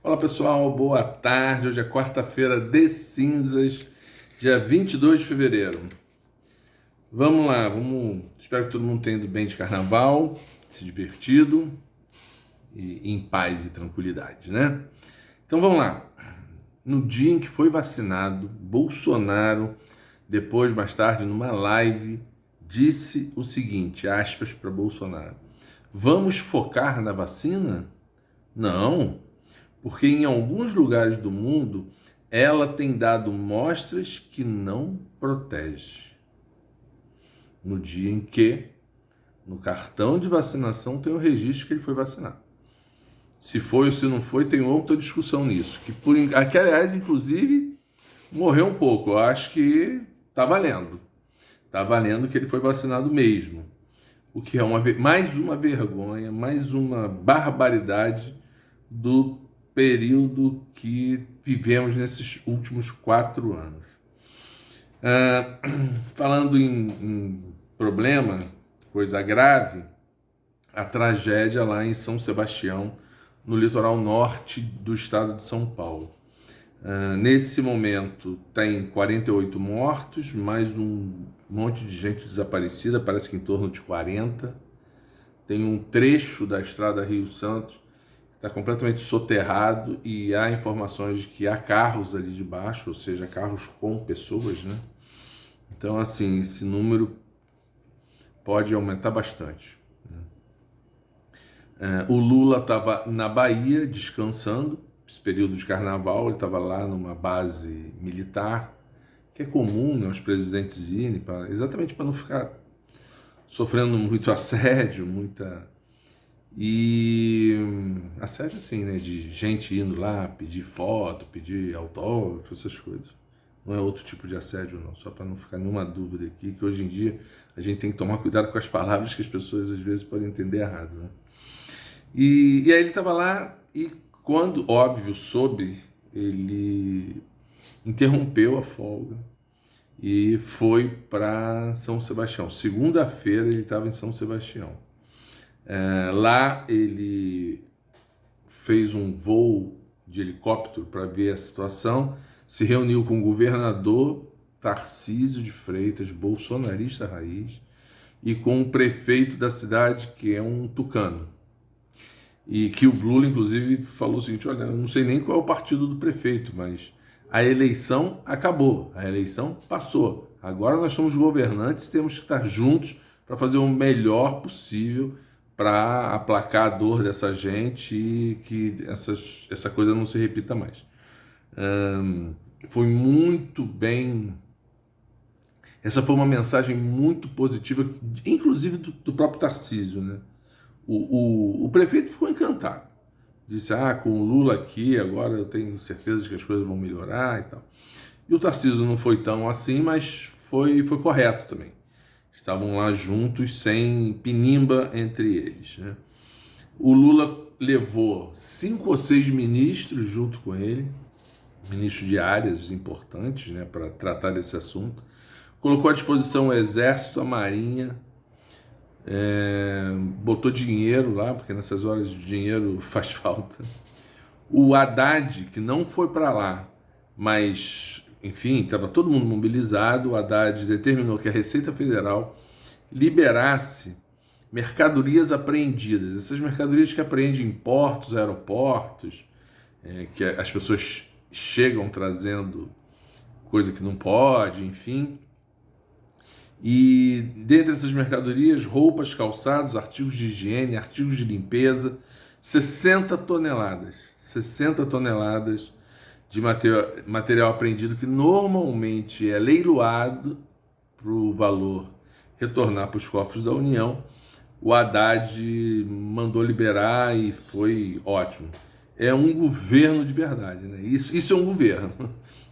Fala pessoal, boa tarde. Hoje é quarta-feira de cinzas, dia 22 de fevereiro. Vamos lá, Espero que todo mundo tenha ido bem de carnaval, se divertido e em paz e tranquilidade, né? Então vamos lá. No dia em que foi vacinado, Bolsonaro, depois, mais tarde, numa live, disse o seguinte, aspas para Bolsonaro: vamos focar na vacina? Não. Porque em alguns lugares do mundo ela tem dado mostras que não protege. No dia em que, no cartão de vacinação, tem o registro que ele foi vacinado. Se foi ou se não foi, tem outra discussão nisso. Que aliás, inclusive, morreu um pouco. Eu acho que tá valendo. Tá valendo que ele foi vacinado mesmo. O que é mais uma vergonha, mais uma barbaridade do período que vivemos nesses últimos 4 anos. Falando em problema, coisa grave, a tragédia lá em São Sebastião, no litoral norte do estado de São Paulo. Nesse momento tem 48 mortos, mais um monte de gente desaparecida, parece que em torno de 40. Tem um trecho da estrada Rio-Santos está completamente soterrado e há informações de que há carros ali debaixo, ou seja, carros com pessoas, né? Então, assim, esse número pode aumentar bastante. O Lula estava na Bahia descansando, esse período de carnaval, ele estava lá numa base militar, que é comum, né, os presidentes irem, exatamente para não ficar sofrendo muito assédio, E assédio assim, né? De gente indo lá pedir foto, pedir autógrafo, essas coisas. Não é outro tipo de assédio, não. Só para não ficar nenhuma dúvida aqui, que hoje em dia a gente tem que tomar cuidado com as palavras que as pessoas às vezes podem entender errado, né? E aí ele estava lá e quando, óbvio, soube, ele interrompeu a folga e foi para São Sebastião. Segunda-feira ele estava em São Sebastião. Lá ele fez um voo de helicóptero para ver a situação, se reuniu com o governador Tarcísio de Freitas, bolsonarista raiz, e com o prefeito da cidade, que é um tucano. E que o Lula, inclusive, falou o seguinte: olha, eu não sei nem qual é o partido do prefeito, mas a eleição acabou, a eleição passou. Agora nós somos governantes, temos que estar juntos para fazer o melhor possível para aplacar a dor dessa gente e que essa coisa não se repita mais. Foi muito bem. Essa foi uma mensagem muito positiva, inclusive do próprio Tarcísio, né? O prefeito ficou encantado. Disse: com o Lula aqui, agora eu tenho certeza de que as coisas vão melhorar e tal. E o Tarcísio não foi tão assim, mas foi correto também. Estavam lá juntos, sem pinimba entre eles, né? O Lula levou 5 ou 6 ministros junto com ele, ministros de áreas importantes, né, para tratar desse assunto. Colocou à disposição o Exército, a Marinha, botou dinheiro lá, porque nessas horas o dinheiro faz falta. O Haddad, que não foi para lá, mas, enfim, estava todo mundo mobilizado, o Haddad determinou que a Receita Federal liberasse mercadorias apreendidas. Essas mercadorias que apreendem em portos, aeroportos, que as pessoas chegam trazendo coisa que não pode, enfim. E dentre essas mercadorias, roupas, calçados, artigos de higiene, artigos de limpeza, 60 toneladas de material apreendido que normalmente é leiloado para o valor retornar para os cofres da União. O Haddad mandou liberar e foi ótimo. É um governo de verdade, né? Isso é um governo.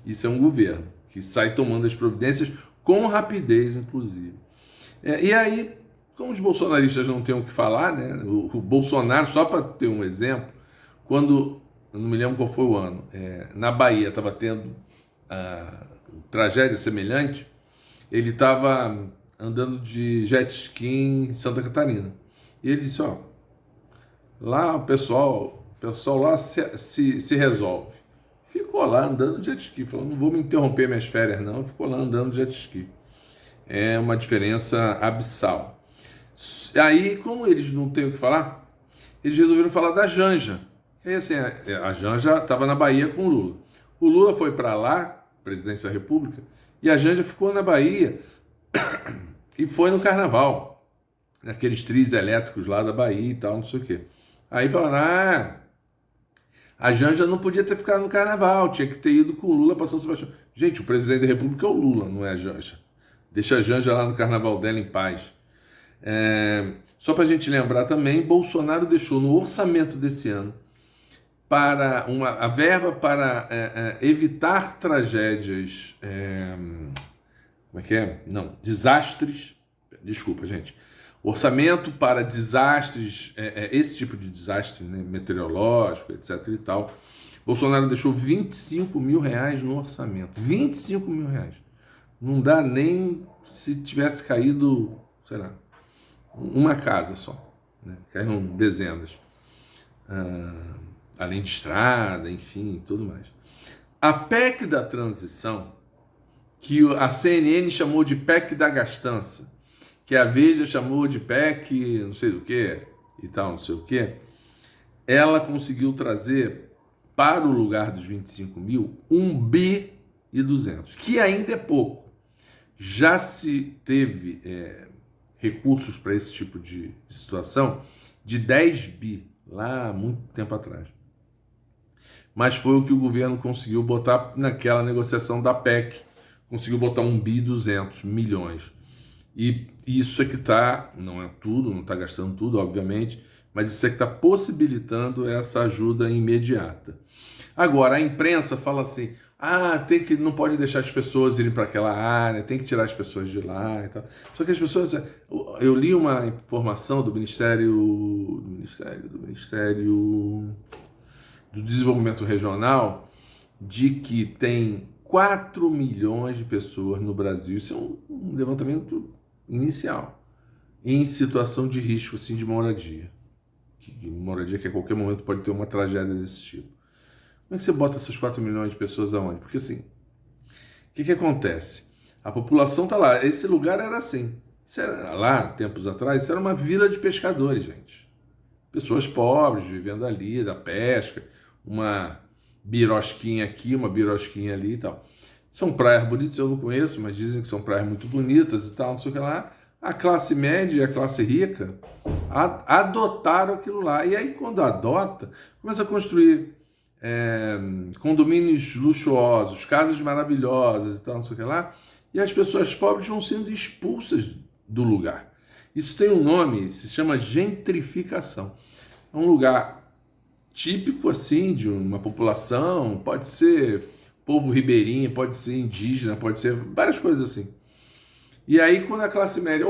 Isso é um governo que sai tomando as providências com rapidez, inclusive. E aí, como os bolsonaristas não têm o que falar, né? O Bolsonaro, só para ter um exemplo, quando, eu não me lembro qual foi o ano, na Bahia estava tendo tragédia semelhante, ele estava andando de jet ski em Santa Catarina. E ele disse: lá o pessoal O pessoal lá se resolve. Ficou lá andando de jet ski, falou, não vou me interromper minhas férias não, ficou lá andando de jet ski. É uma diferença abissal. Aí, como eles não têm o que falar, eles resolveram falar da Janja. E assim, a Janja estava na Bahia com o Lula. O Lula foi para lá, presidente da República, e a Janja ficou na Bahia e foi no carnaval, naqueles trios elétricos lá da Bahia e tal, não sei o quê. Aí falaram, a Janja não podia ter ficado no carnaval, tinha que ter ido com o Lula para São Sebastião. Gente, o presidente da República é o Lula, não é a Janja. Deixa a Janja lá no carnaval dela em paz. Só para a gente lembrar também, Bolsonaro deixou no orçamento desse ano a verba para evitar tragédias, como é que é? Não, desastres, desculpa, gente. Orçamento para desastres, esse tipo de desastre, né, meteorológico, etc. e tal. Bolsonaro deixou 25 mil reais no orçamento. 25 mil reais. Não dá nem se tivesse caído, sei lá, uma casa só. Né? Caíram dezenas. Além de estrada, enfim, tudo mais. A PEC da transição, que a CNN chamou de PEC da gastança, que a Veja chamou de PEC não sei do que e tal, não sei o que, ela conseguiu trazer para o lugar dos 25 mil 1 bi e 200, que ainda é pouco. Já se teve recursos para esse tipo de situação de 10 bi, lá há muito tempo atrás. Mas foi o que o governo conseguiu botar naquela negociação da PEC, conseguiu botar 1 bi e 200 milhões. E isso é que está, não é tudo, não está gastando tudo, obviamente, mas isso é que está possibilitando essa ajuda imediata. Agora, a imprensa fala assim, não pode deixar as pessoas irem para aquela área, tem que tirar as pessoas de lá e tal. Só que as pessoas, eu li uma informação do Ministério do Desenvolvimento Regional de que tem 4 milhões de pessoas no Brasil, isso é um levantamento inicial, em situação de risco assim, de moradia. Moradia que a qualquer momento pode ter uma tragédia desse tipo. Como é que você bota essas 4 milhões de pessoas aonde? Porque assim, o que acontece? A população está lá, esse lugar era assim. Lá, tempos atrás, isso era uma vila de pescadores, gente. Pessoas pobres vivendo ali, da pesca, uma birosquinha aqui, uma birosquinha ali e tal. São praias bonitas, eu não conheço, mas dizem que são praias muito bonitas e tal, não sei o que lá. A classe média e a classe rica adotaram aquilo lá. E aí, quando adota, começa a construir condomínios luxuosos, casas maravilhosas e tal, não sei o que lá. E as pessoas pobres vão sendo expulsas do lugar. Isso tem um nome, se chama gentrificação. É um lugar típico, assim, de uma população, pode ser povo ribeirinho, pode ser indígena, pode ser várias coisas assim. E aí, quando a classe média,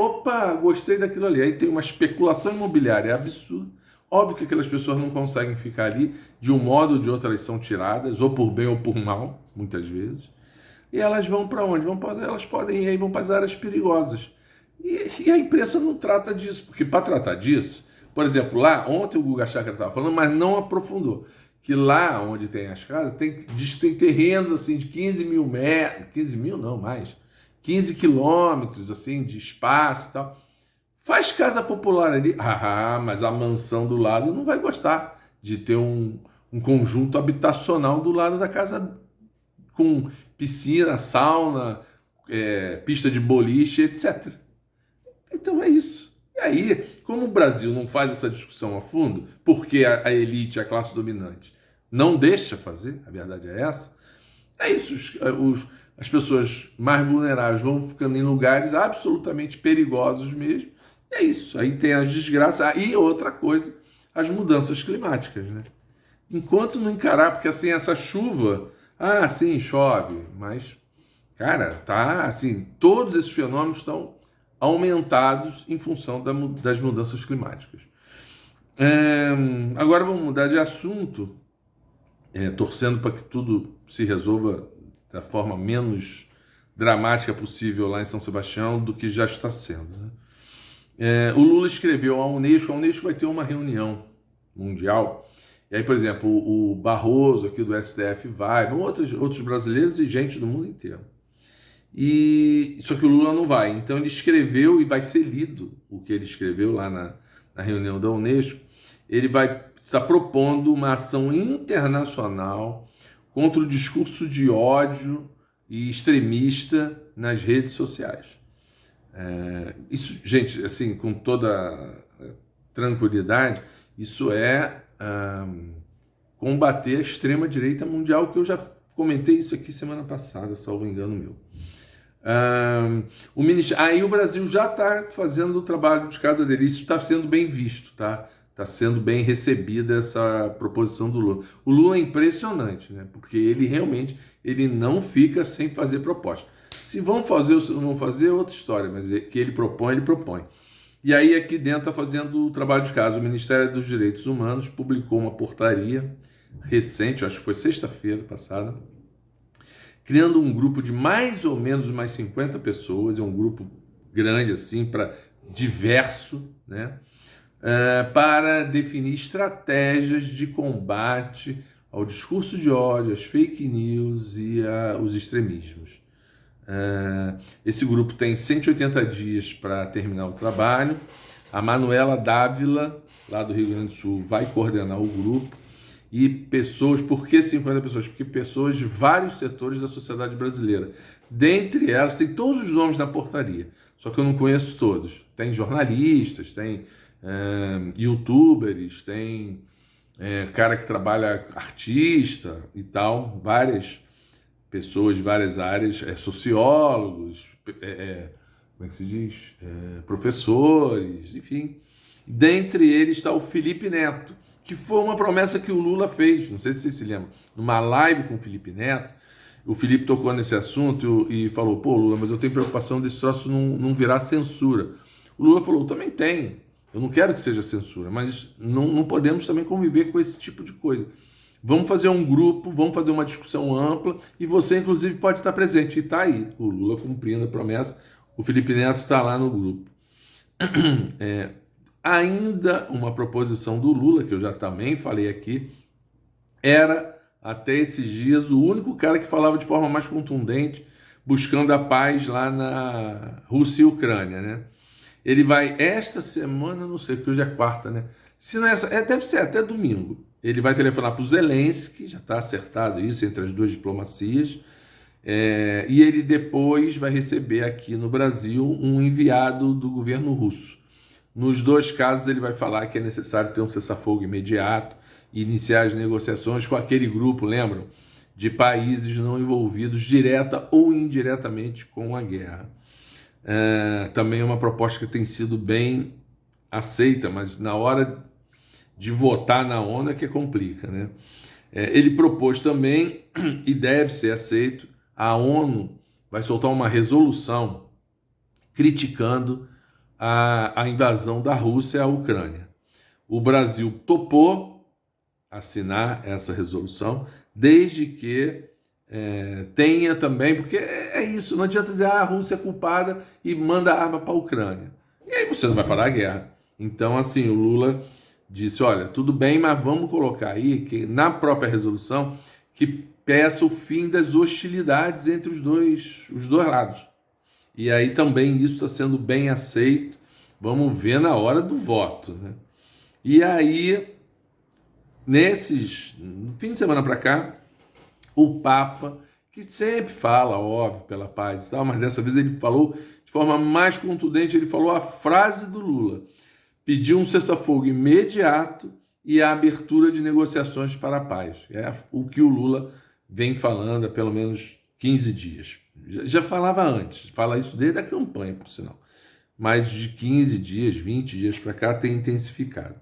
gostei daquilo ali, aí tem uma especulação imobiliária absurda. Óbvio que aquelas pessoas não conseguem ficar ali, de um modo ou de outro elas são tiradas, ou por bem ou por mal, muitas vezes. E elas vão para onde? Elas podem ir aí, vão para as áreas perigosas. E a imprensa não trata disso, porque para tratar disso, por exemplo, lá, ontem o Guga Chakra estava falando, mas não aprofundou, que lá onde tem as casas, diz que tem terrenos assim, de 15 mil metros, 15 mil não, mais, 15 quilômetros assim, de espaço e tal. Faz casa popular ali, mas a mansão do lado não vai gostar de ter um conjunto habitacional do lado da casa com piscina, sauna, pista de boliche, etc. Então é isso. E aí, como o Brasil não faz essa discussão a fundo, porque a elite, a classe dominante, não deixa fazer, a verdade é essa, é isso. As pessoas mais vulneráveis vão ficando em lugares absolutamente perigosos mesmo. E é isso. Aí tem as desgraças. E outra coisa, as mudanças climáticas, né? Enquanto não encarar, porque assim, essa chuva, sim, chove, mas, cara, tá assim, todos esses fenômenos estão aumentados em função das mudanças climáticas. Agora vamos mudar de assunto, torcendo para que tudo se resolva da forma menos dramática possível lá em São Sebastião do que já está sendo. Né? O Lula escreveu à Unesco, a Unesco vai ter uma reunião mundial E aí, por exemplo, o Barroso aqui do STF vão outros brasileiros e gente do mundo inteiro. Só que o Lula não vai. Então ele escreveu e vai ser lido o que ele escreveu lá na reunião da Unesco. Ele vai estar propondo uma ação internacional contra o discurso de ódio e extremista nas redes sociais. Isso, gente, assim, com toda tranquilidade, isso é combater a extrema-direita mundial, que eu já comentei isso aqui semana passada, salvo engano meu. Aí o Brasil já está fazendo o trabalho de casa dele, isso está sendo bem visto, tá? Está sendo bem recebida essa proposição do Lula. O Lula é impressionante, né? Porque ele realmente não fica sem fazer proposta. Se vão fazer ou se não vão fazer é outra história, mas que ele propõe. E aí aqui dentro está fazendo o trabalho de casa. O Ministério dos Direitos Humanos publicou uma portaria recente, acho que foi sexta-feira passada, criando um grupo de mais ou menos umas 50 pessoas, é um grupo grande assim, diverso, né? Para definir estratégias de combate ao discurso de ódio, às fake news e aos extremismos. Esse grupo tem 180 dias para terminar o trabalho. A Manuela Dávila, lá do Rio Grande do Sul, vai coordenar o grupo. E pessoas, por que 50 pessoas? Porque pessoas de vários setores da sociedade brasileira. Dentre elas, tem todos os nomes na portaria, só que eu não conheço todos. Tem jornalistas, tem youtubers, tem cara que trabalha artista e tal, várias pessoas de várias áreas, sociólogos, como é que se diz? Professores, enfim. Dentre eles está o Felipe Neto, que foi uma promessa que o Lula fez, não sei se vocês se lembram, numa live com o Felipe Neto. O Felipe tocou nesse assunto e falou: pô, Lula, mas eu tenho preocupação desse troço não virar censura. O Lula falou: eu também tenho, eu não quero que seja censura, mas não podemos também conviver com esse tipo de coisa. Vamos fazer um grupo, vamos fazer uma discussão ampla e você, inclusive, pode estar presente. E está aí, o Lula cumprindo a promessa, o Felipe Neto está lá no grupo. Ainda uma proposição do Lula, que eu já também falei aqui, era, até esses dias, o único cara que falava de forma mais contundente, buscando a paz lá na Rússia e Ucrânia, né? Ele vai, esta semana, não sei, porque hoje é quarta, né? Se não é deve ser até domingo. Ele vai telefonar para o Zelensky, já está acertado isso entre as duas diplomacias, e ele depois vai receber aqui no Brasil um enviado do governo russo. Nos dois casos, ele vai falar que é necessário ter um cessar-fogo imediato e iniciar as negociações com aquele grupo, lembram? De países não envolvidos direta ou indiretamente com a guerra. Também é uma proposta que tem sido bem aceita, mas na hora de votar na ONU é que complica, né? Ele propôs também, e deve ser aceito, a ONU vai soltar uma resolução criticando a invasão da Rússia à Ucrânia. O Brasil topou assinar essa resolução, desde que tenha também, porque é isso, não adianta dizer a Rússia é culpada e manda arma para a Ucrânia. E aí você não vai parar a guerra. Então, assim, o Lula disse, olha, tudo bem, mas vamos colocar aí, que na própria resolução, que peça o fim das hostilidades entre os dois lados. E aí também isso está sendo bem aceito. Vamos ver na hora do voto, né? E aí, no fim de semana para cá, o Papa, que sempre fala, óbvio, pela paz e tal, mas dessa vez ele falou de forma mais contundente, ele falou a frase do Lula: pediu um cessar-fogo imediato e a abertura de negociações para a paz. É o que o Lula vem falando há pelo menos 15 dias. Já falava antes, fala isso desde a campanha, por sinal. Mas de 15 dias, 20 dias para cá tem intensificado.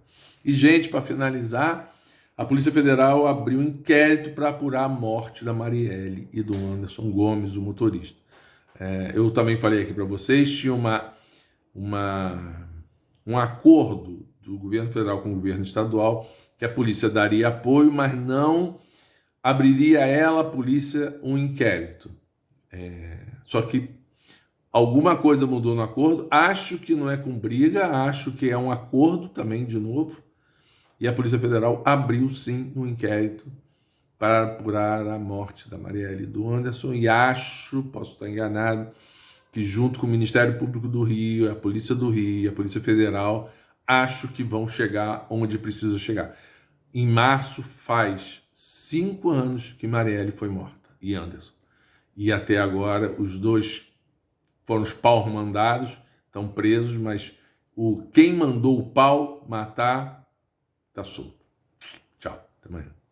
E, gente, para finalizar, a Polícia Federal abriu um inquérito para apurar a morte da Marielle e do Anderson Gomes, o motorista. Eu também falei aqui para vocês, tinha um acordo do governo federal com o governo estadual que a polícia daria apoio, mas não abriria a polícia, um inquérito. Só que alguma coisa mudou no acordo, acho que não é com briga, acho que é um acordo também, de novo, E a Polícia Federal abriu, sim, um inquérito para apurar a morte da Marielle e do Anderson, e acho, posso estar enganado, que junto com o Ministério Público do Rio, a Polícia do Rio, a Polícia Federal, acho que vão chegar onde precisa chegar. Em março faz 5 anos que Marielle foi morta, e Anderson. E até agora os dois foram os paus mandados, estão presos, mas quem mandou o pau matar está solto. Tchau, até amanhã.